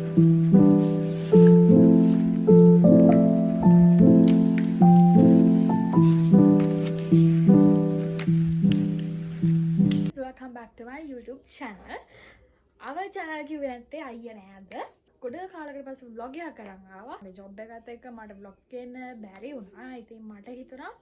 Welcome back to my YouTube channel. Our channel ki වෙනත්තේ අයිය නෑද? ගොඩ කාලකට පස්සේ vlog එකක් කරන් ආවා. මේ job එකත් එක්ක මට vlogs ගන්න බැරි වුණා. ඉතින් මට හිතුණා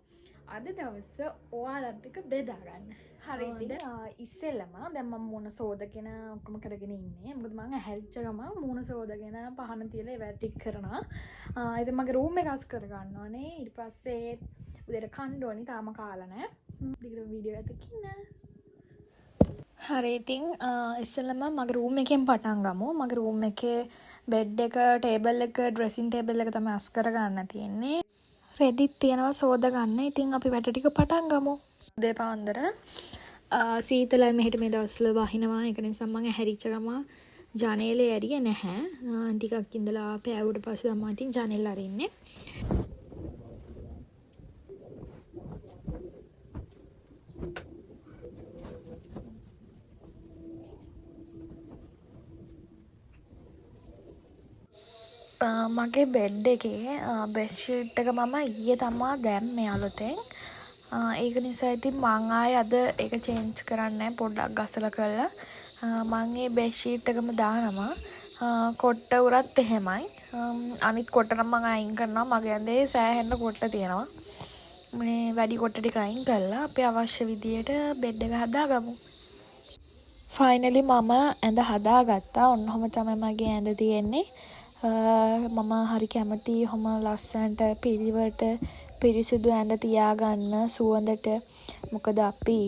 අද දවස ඔයාලත් එක්ක බෙදා ගන්න. හරි ඉතින් ඉස්සෙල්ලම දැන් මම මූණ සෝදගෙන ඔක්කොම කරගෙන ඉන්නේ. මොකද මම ඇහැරිච්ච ගමන් මූණ සෝදගෙන පහන තියලා ඒවා ටික කරනවා. ඉතින් මගේ room එක අස් කර ගන්නවානේ. ඊට පස්සේ උදේට කන්න ඕනි. තාම කාලා නෑ. දිගට වීඩියෝ එකක් ඉන්න. හරි ඉතින් ඉස්සෙල්ලම මගේ රූම් එකෙන් පටන් ගමු. මගේ රූම් එකේ බෙඩ් එක, ටේබල් එක, ඩ්‍රෙසින් ටේබල් එක තමයි අස් කර ගන්න තියෙන්නේ. රෙදිත් තියනවා සෝද ගන්න. ඉතින් අපි වැඩ ටික පටන් ගමු. උදේ පාන්දර සීතලයි මෙහෙට මේ දවස්වල වහිනවා. ඒක නිසා මම ඇහැරිච්ච ගම ජනේලේ ඇරියේ නැහැ. ටිකක් ඉඳලා පෑවුවට පස්සේ තමයි ඉතින් ජනේල අරින්නේ. මගේ බෙඩ් එකේ බෙඩ්ෂීට් එක මම ඊයේ තමා දැම්මේ අලුතෙන්. ඒක නිසා ඉතින් මං ආයේ අද ඒක චේන්ජ් කරන්නේ පොඩ්ඩක් ගසලා කරලා. මං මේ බෙඩ්ෂීට් එකම දානවා. කොට්ට උරත් එහෙමයි. අනිත් කොට්ට නම් මං අයින් කරනවා. මගේ ඇඳේ සෑහෙන්න කොට්ට තියෙනවා. මේ වැඩි කොට්ට ටික අයින් කරලා අපි අවශ්‍ය විදියට බෙඩ් එක හදාගමු. ෆයිනලි මම ඇඳ හදාගත්තා. ඔන්නෝම තමයි මගේ ඇඳ තියෙන්නේ. මම හරි කැමති හොම ලස්සනට පිළිවෙලට පිරිසිදු ඇඳ තියාගන්න සුවඳට. මොකද අපි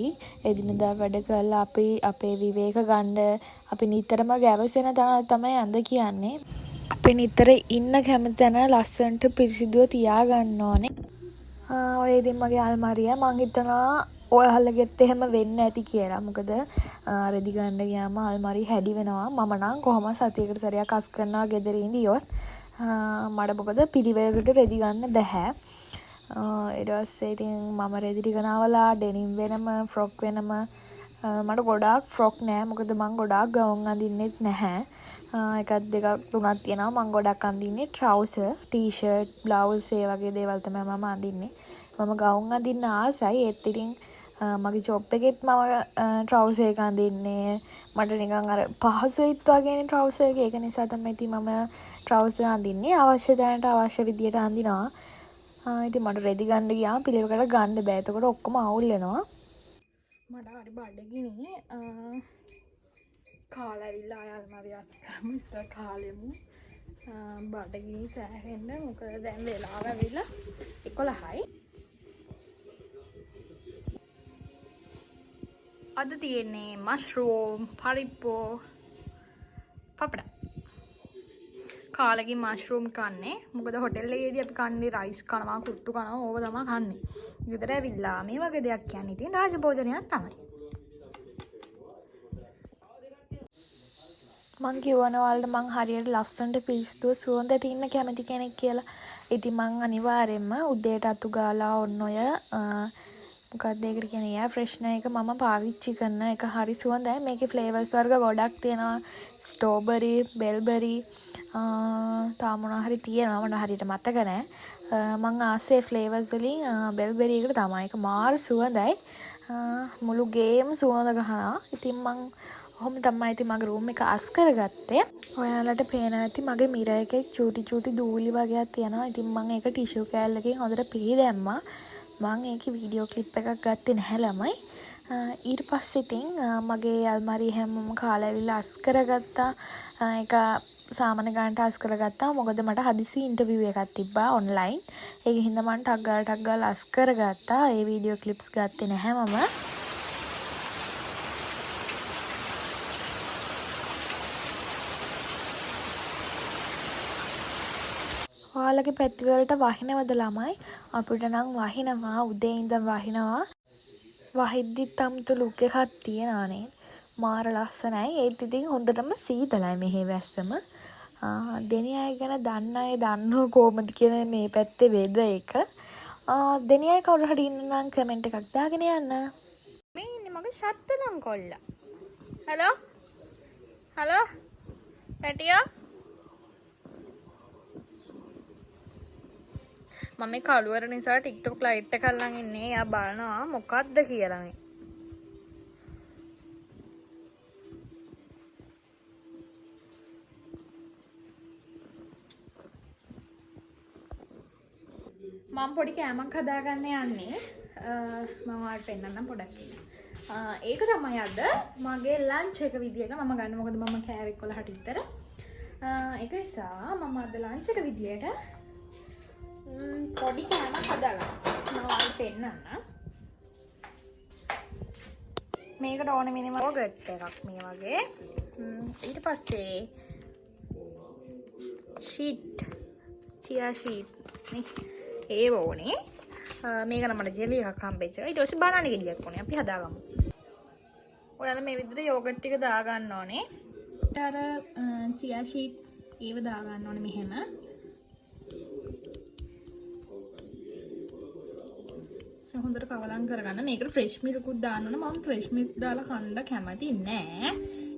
එදිනදා වැඩ කරලා අපි අපේ විවේක ගන්න අපි නිතරම ගැවසෙන තැන තමයි ඇඳ කියන්නේ. අපි නිතර ඉන්න කැමති තැන ලස්සනට පිරිසිදුව තියාගන්න ඕනේ. ඔය ඉතින් මගේ අල්මාරිය මං හිතනවා ඔයාලගෙත් එහෙම වෙන්න ඇති කියලා. මොකද රෙදි ගන්න ගියාම අල්මාරිය හැඩි වෙනවා. මම නම් කොහොම සතියකට සැරයක් අස් කරනවා ගෙදර ඉඳියොත්. මට මොකද පිළිවෙලකට රෙදි ගන්න බැහැ. ඊට පස්සේ ඉතින් මම රෙදි ටික නාවලා ඩෙනිම් වෙනම ෆ්‍රොක් වෙනම මට ගොඩාක් ෆ්‍රොක් නෑ. මොකද මං ගොඩාක් ගවුම් අඳින්නෙත් නැහැ. එකක් දෙකක් තුනක් තියෙනවා. මං ගොඩක් අඳින්නේ ට්‍රවුසර්, ටී-ෂර්ට්, බ්ලවුස් ඒ වගේ දේවල් තමයි මම අඳින්නේ. මම ගවුම් අඳින්න ආසයි. ඒත් ඉතින් මගේ ජොබ් එකෙත් මම ට්‍රවුසර් එක අඳින්නේ. මට නිකන් අර පහසුයිත් වගේනේ ට්‍රවුසර් එක. ඒක නිසා තමයි ඉතින් මම ට්‍රවුසර් අඳින්නේ. අවශ්‍ය තැනට අවශ්‍ය විදියට අඳිනවා. ඉතින් මට රෙදි ගන්න ගියාම පිළිවෙලකට ගන්න බෑ. එතකොට ඔක්කොම අවුල් වෙනවා. මට හරි බඩගිනි. කාලා ඇවිල්ලා ආය අල්මාරිය අස් කරමු. ඉස්සර කාලෙමු. බඩගිනි සෑහෙන්න. මොකද දැන් වෙලාව ඇවිල්ලා 11යි. අද තියෙන්නේ මෂ්රූම්, පරිප්පෝ, පපඩ. කාලෙකින් මෂ්රූම් කන්නේ. මොකද හොටෙල් එකේදී අපි කන්නේ රයිස් කනවා, කුත්තු කනවා. ඕක තමයි කන්නේ. ගෙදර ඇවිල්ලා මේ වගේ දෙයක් කියන්නේ ඉතින් රාජභෝජනයක් තමයි. මං කියවනවා වලට මං හරියට ලස්සනට පිරිසිදුව සුවඳට ඉන්න කැමති කෙනෙක් කියලා. ඉතින් මං අනිවාර්යෙන්ම උදේට අතු ගාලා ඔන්න ඔය මොකක්ද ඒකට කියන්නේ එයා ෆ්‍රෙෂ්නර් එක මම පාවිච්චි කරන එක හරි සුවඳයි. මේකේ ෆ්ලේවර්ස් වර්ග ගොඩක් තියෙනවා. ස්ට්‍රෝබෙරි, බෙල්බෙරි තාම මොනවා හරි තියෙනවා. මට හරියට මතක නැහැ. මං ආසේ ෆ්ලේවර්ස් වලින් බෙල්බෙරි එකට තමයි. ඒක මාර සුවඳයි. මුළු ගේම සුවඳ ගහනවා. ඉතින් මං ඔහොම තමයි ඉතින් මගේ රූම් එක අස් කරගත්තේ. ඔයාලට පේනවා ඇති මගේ මිරර් එකේ චූටි චූටි දූලි වගේක් තියෙනවා. ඉතින් මම ඒක ටිෂු කෑල්ලකින් හොඳට පිහි දැම්මා. මම ඒකේ වීඩියෝ ක්ලිප් එකක් ගත්තේ නැහැ ළමයි. ඊට පස්සේ ඉතින් මගේ අල්මාරිය හැමෝම කාලා ඇවිල්ලා අස් කරගත්තා. ඒක සාමාන්‍ය ගානට අස් කරගත්තා. මොකද මට හදිසි ඉන්ටර්විව් එකක් තිබ්බා ඔන්ලයින්. ඒකෙන් හින්දා මම ටක් ගාලා අස් කරගත්තා. ඒ වීඩියෝ ක්ලිප්ස් ගත්තේ නැහැ මම. ඔයාලගේ පැතිවලට වහිනවද ළමයි? අපිට නම් වහිනවා. උදේ ඉඳන් වහිනවා. වහිද්දිත් අමුතු ලුක් එකක් තියනවානේ. මාර ලස්සනයි. ඒත් ඉතින් හොඳටම සීතලයි මෙහි වැස්සම. දෙණිය අය ගැන දන්න අය දන්නව කොහොමද කියලා මේ පැත්තේ වේද එක. දෙණිය අය කවුරු හරි ඉන්න නම් කමෙන්ට් එකක් දාගෙන යන්න. මේ ඉන්නේ මගේ ෂත්තලං කොල්ලා. හලෝ? හලෝ? පැටියා? මම මේ කළුවර නිසා TikTok ලයිට් එක අල්ලන් ඉන්නේ. එයා බලනවා මොකද්ද කියලා මේ. මම පොඩි කෑමක් හදාගන්න යන්නේ. මම ඔයාලට පෙන්නන්නම් පොඩක් ඉන්න. ඒක තමයි අද මගේ ලන්ච් එක විදියට මම ගන්න. මොකද මම කෑවේ 11ට විතර. ඒක නිසා මම අද ලන්ච් එක විදියට පොඩි කෑමක් හදාගන්න. මම ඔයාලට පෙන්නන්නම්. මේකට ඕනේ මිනිමම් යෝගට් එකක් මේ වගේ. ඊට පස්සේ chia sheet නේ. ඒ ඕනේ. මේක නම් මට ජෙලි එකක් හම්බෙච්ච. ඊට පස්සේ බනාන ගෙඩියක් ඕනේ. අපි හදාගමු. ඔයාලා මේ විදිහට යෝගට් ටික දා ගන්න ඕනේ. අර chia sheet ඒව දා ගන්න ඕනේ මෙහෙම. හොඳට කවලම් කරගන්න. මේකට ෆ්‍රෙෂ් මිල්කුත් දාන්න ඕනේ. මම ෆ්‍රෙෂ් මිල්ක් දාලා කන්න කැමති නෑ.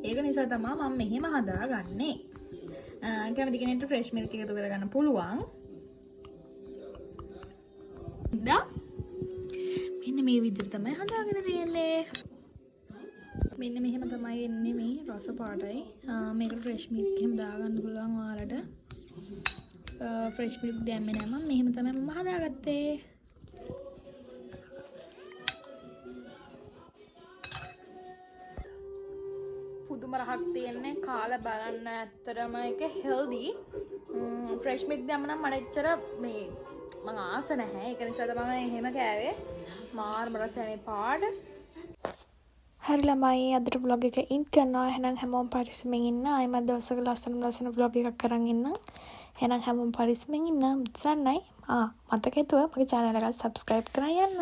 ඒක නිසා තමයි මම මෙහෙම හදාගන්නේ. කැමති කෙනෙක්ට ෆ්‍රෙෂ් මිල්ක් එකතු කරගන්න පුළුවන්. මෙන්න මේ විදිහට තමයි හදාගෙන තියෙන්නේ. මෙන්න මෙහෙම තමයි එන්නේ මේ රස පාටයි. මේකට ෆ්‍රෙෂ් මිල්ක් එහෙම දාගන්න පුළුවන් ඔයාලට. ෆ්‍රෙෂ් මිල්ක් දැම්මේ නෑ මම. මෙහෙම තමයි මම හදාගත්තේ. පුදුම රහක් තියෙන්නේ. කාලා බලන්න ඇත්තටම ඒක හෙල්දි. ෆ්‍රෙෂ් මිල්ක් දැම්ම නම් මට එච්චර මේ මම ආස නැහැ. ඒක නිසා තමයි එහෙම කෑවේ. මාර්ම රසයි මේ පාඩ. හරි ළමයි අදට vlog එක ඉන්ට් කරනවා. එහෙනම් හැමෝම පරිස්සමෙන් ඉන්න. ආයෙත් දවසක ලස්සන vlog එකක් කරන් ඉන්න. එහෙනම් හැමෝම පරිස්සමෙන් ඉන්න. උත්සන්නයි. මතක හිතුවා මගේ channel එක subscribe කරන් යන්න.